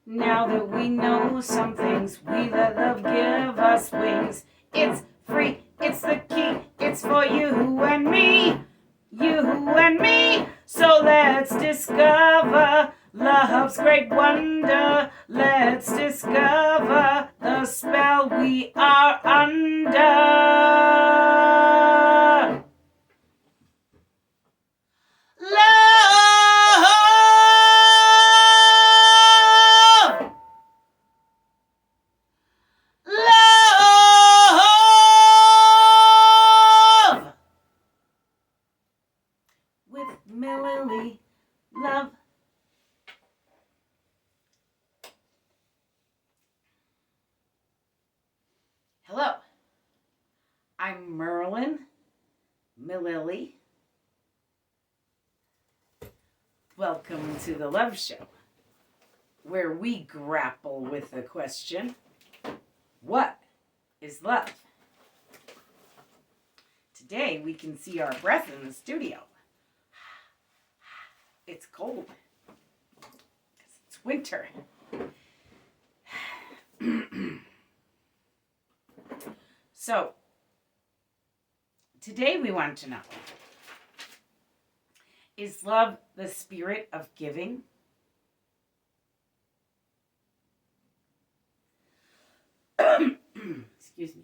Now that we know some things, we let love give us wings. It's free, it's the key, it's for you and me, you and me. So let's discover love's great wonder. Let's discover the spell we are under. Love with Mililli, love. Hello, I'm Merlin, Mililli. Welcome to the Love Show, where we grapple with the question, what is love? Today we can see our breath in the studio. It's cold because it's winter. So, today we want to know, is love the spirit of giving? Excuse me.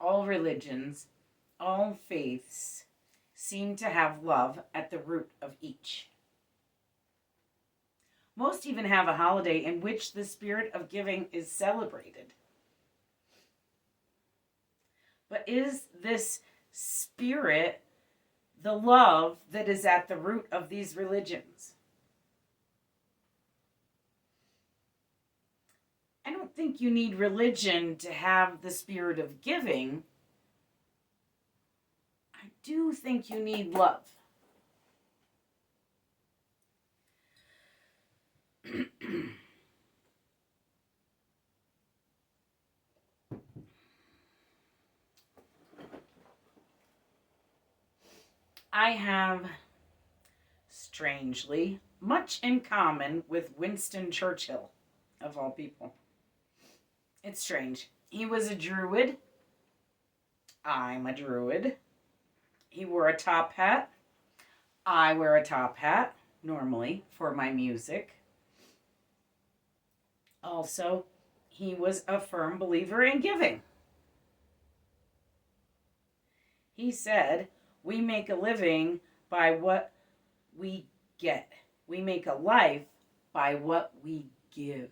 All religions, all faiths seem to have love at the root of each. Most even have a holiday in which the spirit of giving is celebrated. But is this spirit the love that is at the root of these religions? I don't think you need religion to have the spirit of giving. I do think you need love. I have, strangely, much in common with Winston Churchill, of all people. It's strange. He was a druid. I'm a druid. He wore a top hat. I wear a top hat, normally, for my music. Also, he was a firm believer in giving. He said, we make a living by what we get. We make a life by what we give.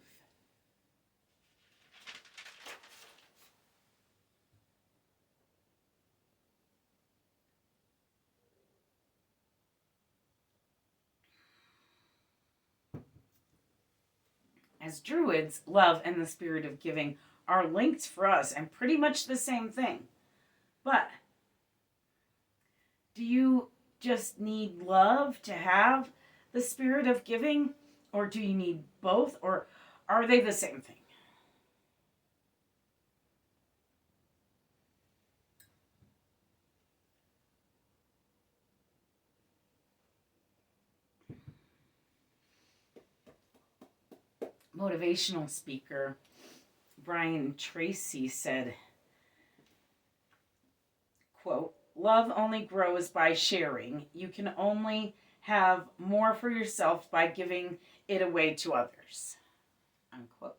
As Druids, love and the spirit of giving are linked for us and pretty much the same thing. But do you just need love to have the spirit of giving? Or do you need both? Or are they the same thing? Motivational speaker Brian Tracy said, quote, love only grows by sharing. You can only have more for yourself by giving it away to others, unquote.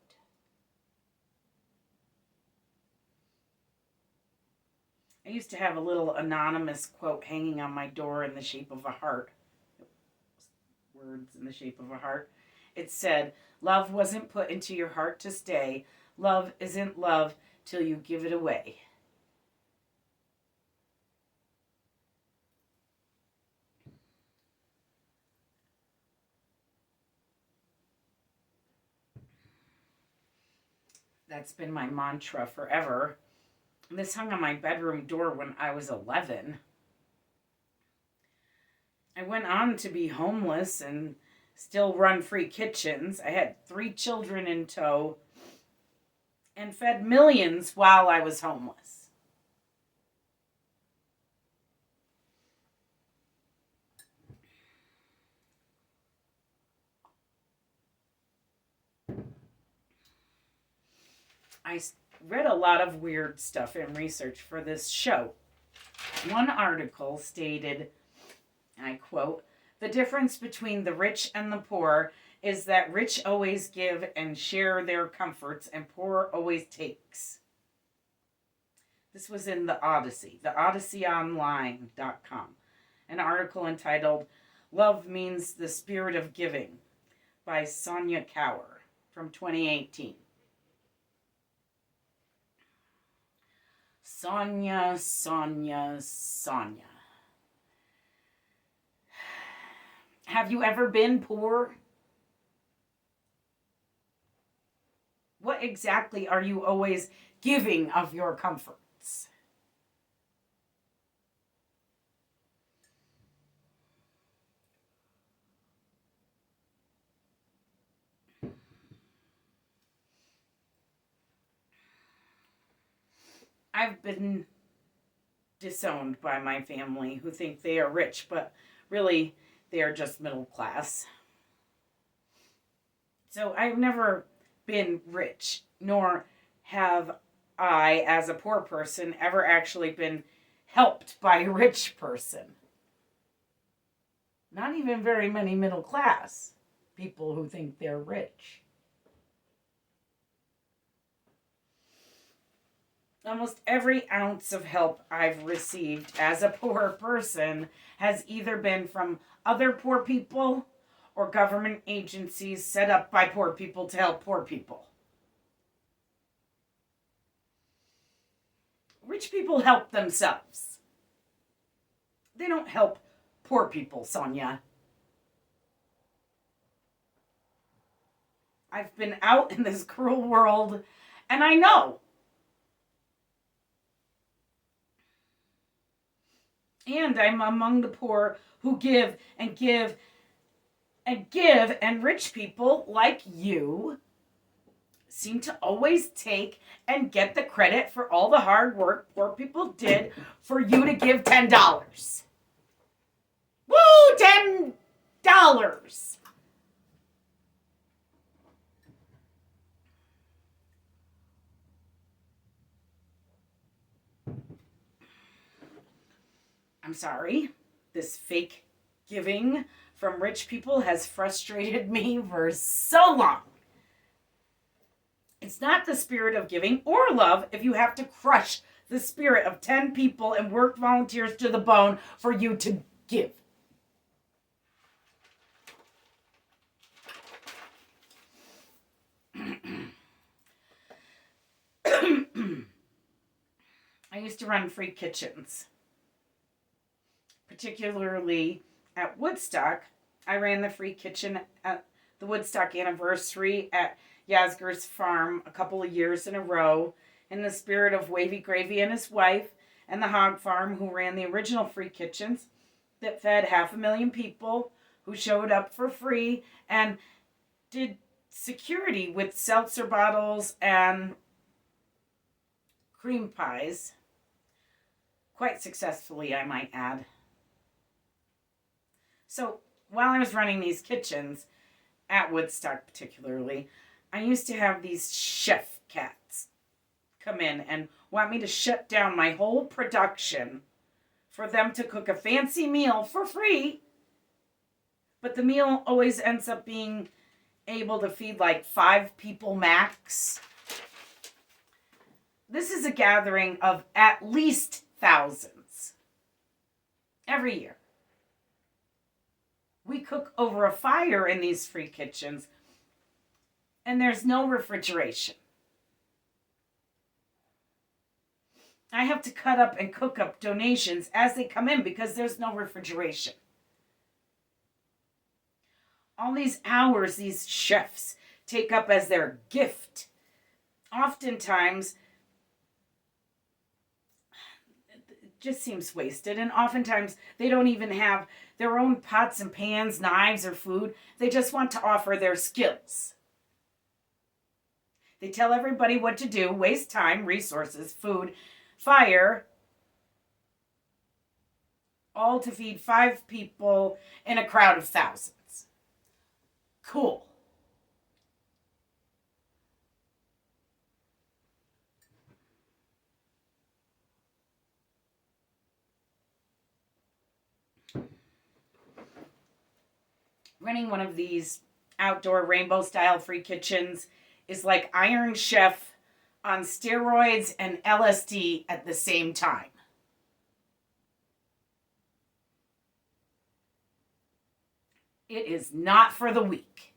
I used to have a little anonymous quote hanging on my door in the shape of a heart. Words in the shape of a heart. It said, "Love wasn't put into your heart to stay. Love isn't love till you give it away." That's been my mantra forever. This hung on my bedroom door when I was 11. I went on to be homeless and still run free kitchens. I had 3 children in tow and fed millions while I was homeless. I read a lot of weird stuff in research for this show. One article stated, and I quote, "The difference between the rich and the poor is that rich always give and share their comforts and poor always takes." This was in the Odyssey, theodysseyonline.com. An article entitled "Love Means the Spirit of Giving" by Sonia Cower from 2018. Sonia. Have you ever been poor? What exactly are you always giving of your comforts? I've been disowned by my family who think they are rich, but really they are just middle class. So I've never been rich, nor have I, as a poor person, ever actually been helped by a rich person. Not even very many middle class people who think they're rich. Almost every ounce of help I've received as a poor person has either been from other poor people or government agencies set up by poor people to help poor people. Rich people help themselves. They don't help poor people, Sonia. I've been out in this cruel world, and I know. And I'm among the poor who give and give and give, and rich people like you seem to always take and get the credit for all the hard work poor people did for you to give $10. Woo, $10! I'm sorry, this fake giving from rich people has frustrated me for so long. It's not the spirit of giving or love if you have to crush the spirit of 10 people and work volunteers to the bone for you to give. I used to run free kitchens. Particularly at Woodstock, I ran the free kitchen at the Woodstock anniversary at Yasgur's farm a couple of years in a row in the spirit of Wavy Gravy and his wife and the Hog Farm, who ran the original free kitchens that fed 500,000 people who showed up for free and did security with seltzer bottles and cream pies. Quite successfully, I might add. So while I was running these kitchens, at Woodstock particularly, I used to have these chef cats come in and want me to shut down my whole production for them to cook a fancy meal for free. But the meal always ends up being able to feed like 5 people max. This is a gathering of at least thousands every year. We cook over a fire in these free kitchens, and there's no refrigeration. I have to cut up and cook up donations as they come in because there's no refrigeration. All these hours these chefs take up as their gift, oftentimes it just seems wasted. And oftentimes they don't even have their own pots and pans, knives, or food. They just want to offer their skills. They tell everybody what to do, waste time, resources, food, fire, all to feed 5 people in a crowd of thousands. Cool. Running one of these outdoor rainbow style free kitchens is like Iron Chef on steroids and LSD at the same time. It is not for the weak.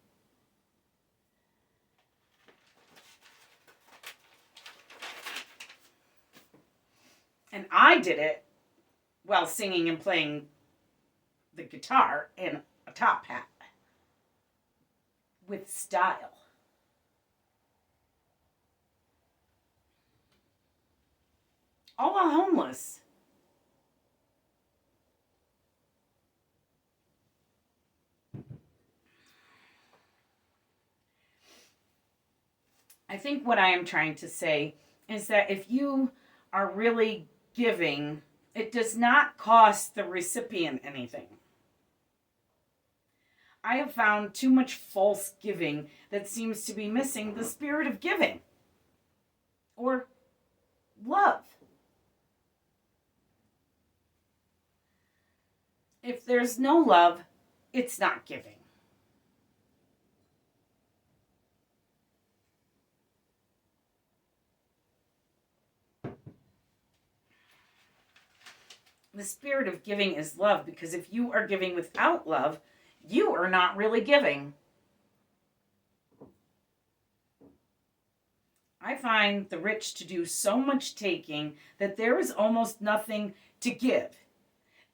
And I did it while singing and playing the guitar in a top hat with style. All while homeless. I think what I am trying to say is that if you are really giving, it does not cost the recipient anything. I have found too much false giving that seems to be missing the spirit of giving or love. If there's no love, it's not giving. The spirit of giving is love, because if you are giving without love, you are not really giving. I find the rich to do so much taking that there is almost nothing to give.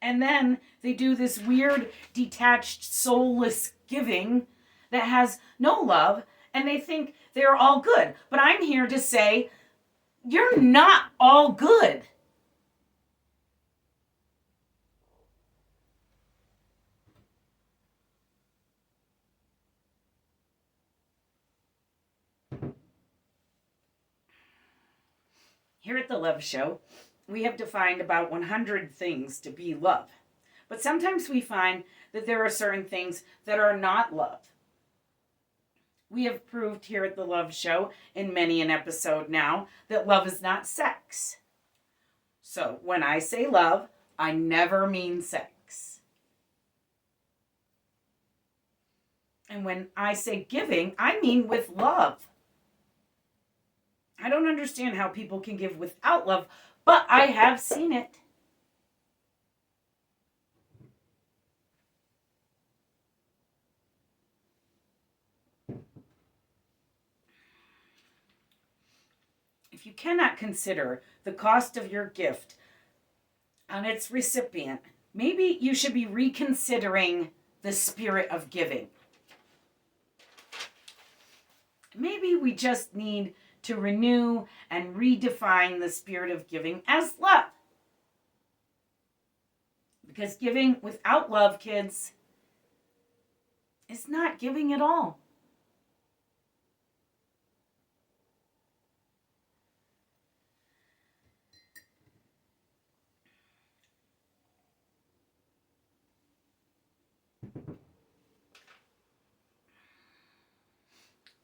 And then they do this weird, detached, soulless giving that has no love, and they think they're all good. But I'm here to say, you're not all good. Here at the Love Show, we have defined about 100 things to be love. But sometimes we find that there are certain things that are not love. We have proved here at the Love Show in many an episode now that love is not sex. So when I say love, I never mean sex. And when I say giving, I mean with love. I don't understand how people can give without love, but I have seen it. If you cannot consider the cost of your gift on its recipient, maybe you should be reconsidering the spirit of giving. Maybe we just need to renew and redefine the spirit of giving as love. Because giving without love, kids, is not giving at all.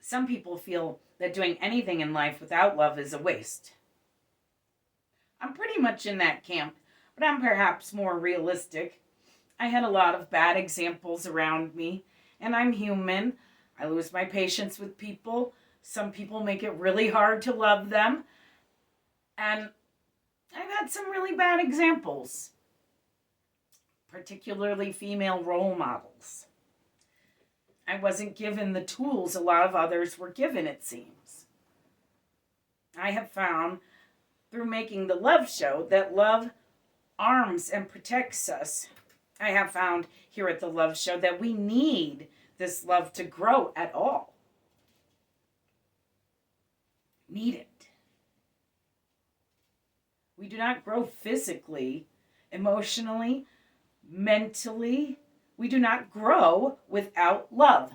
Some people feel that doing anything in life without love is a waste. I'm pretty much in that camp, but I'm perhaps more realistic. I had a lot of bad examples around me, and I'm human. I lose my patience with people. Some people make it really hard to love them. And I've had some really bad examples, particularly female role models. I wasn't given the tools a lot of others were given, it seems. I have found through making the love show that love arms and protects us. I have found here at the love show that we need this love to grow at all. Need it. We do not grow physically, emotionally, mentally. We do not grow without love.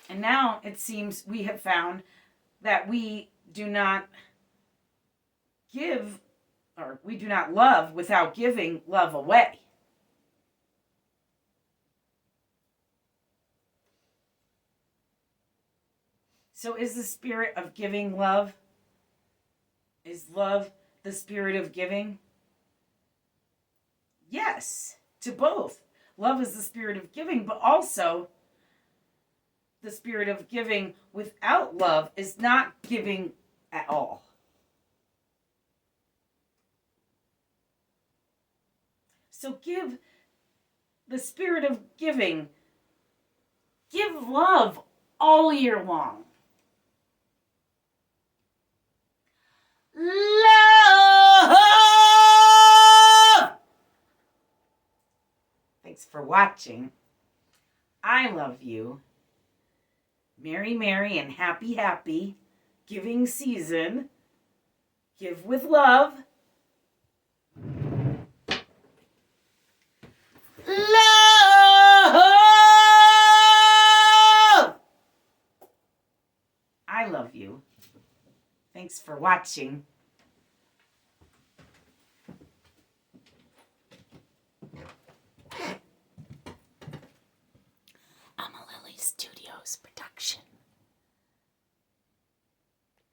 And now it seems we have found that we do not give, or we do not love without giving love away. So is the spirit of giving love? Is love the spirit of giving? Yes, to both. Love is the spirit of giving, but also the spirit of giving without love is not giving at all. So give the spirit of giving. Give love all year long. Love! Thanks for watching. I love you. Merry, merry, and happy, happy giving season. Give with love. Love! I love you. Thanks for watching. A Mililli Studios production.